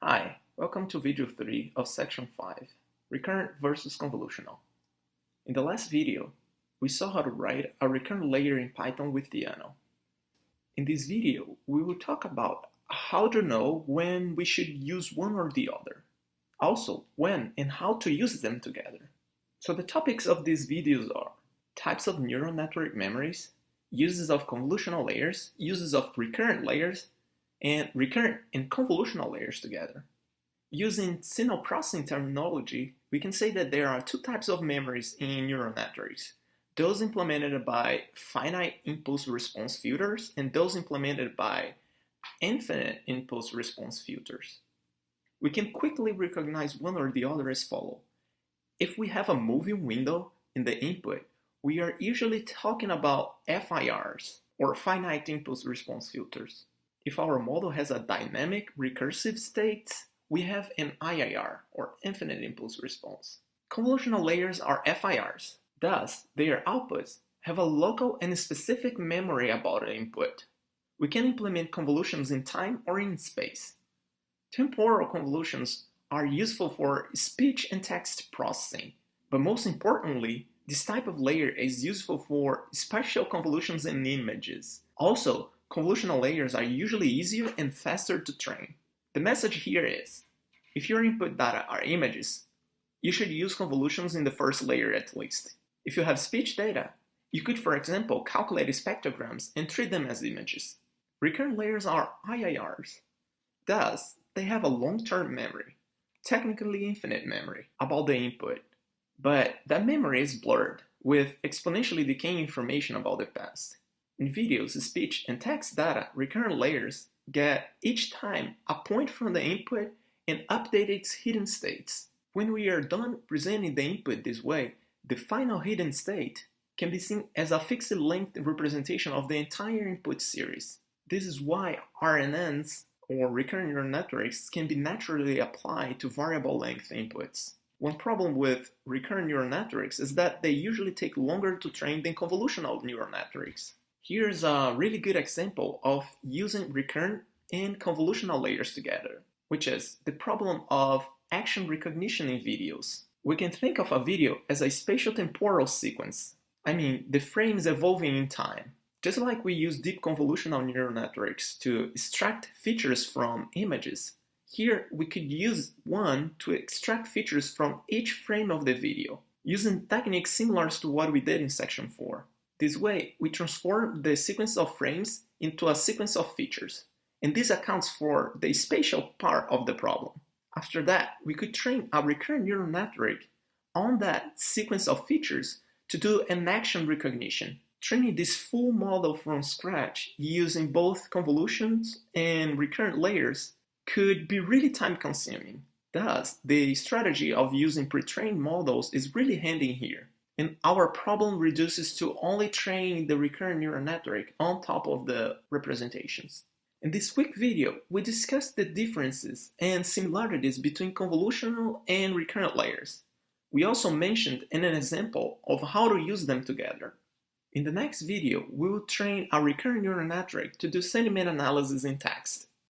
Hi, welcome to video 3 of section 5, Recurrent versus Convolutional. In the last video, we saw how to write a recurrent layer in Python with YAML. In this video, we will talk about how to know when we should use one or the other. Also, when and how to use them together. So the topics of these videos are types of neural network memories, uses of convolutional layers, uses of recurrent layers, and recurrent and convolutional layers together. Using signal processing terminology, we can say that there are two types of memories in neural networks. Those implemented by finite impulse response filters and those implemented by infinite impulse response filters. We can quickly recognize one or the other as follows. If we have a moving window in the input, we are usually talking about FIRs, or finite impulse response filters. If our model has a dynamic recursive state, we have an IIR, or infinite impulse response. Convolutional layers are FIRs. Thus, their outputs have a local and specific memory about the input. We can implement convolutions in time or in space. Temporal convolutions are useful for speech and text processing, but most importantly, this type of layer is useful for spatial convolutions in images. Also, convolutional layers are usually easier and faster to train. The message here is, if your input data are images, you should use convolutions in the first layer at least. If you have speech data, you could, for example, calculate spectrograms and treat them as images. Recurrent layers are IIRs. Thus, they have a long-term memory, technically infinite memory, about the input. But that memory is blurred, with exponentially decaying information about the past. In videos, speech, and text data, recurrent layers get each time a point from the input and update its hidden states. When we are done presenting the input this way, the final hidden state can be seen as a fixed length representation of the entire input series. This is why RNNs, or recurrent neural networks, can be naturally applied to variable length inputs. One problem with recurrent neural networks is that they usually take longer to train than convolutional neural networks. Here's a really good example of using recurrent and convolutional layers together, which is the problem of action recognition in videos. We can think of a video as a spatial-temporal sequence. I mean, the frames evolving in time. Just like we use deep convolutional neural networks to extract features from images, here we could use one to extract features from each frame of the video, using techniques similar to what we did in section 4. This way, we transform the sequence of frames into a sequence of features, and this accounts for the spatial part of the problem. After that, we could train a recurrent neural network on that sequence of features to do an action recognition. Training this full model from scratch using both convolutions and recurrent layers could be really time-consuming. Thus, the strategy of using pre-trained models is really handy here. And our problem reduces to only training the recurrent neural network on top of the representations. In this quick video, we discussed the differences and similarities between convolutional and recurrent layers. We also mentioned an example of how to use them together. In the next video, we will train a recurrent neural network to do sentiment analysis in text.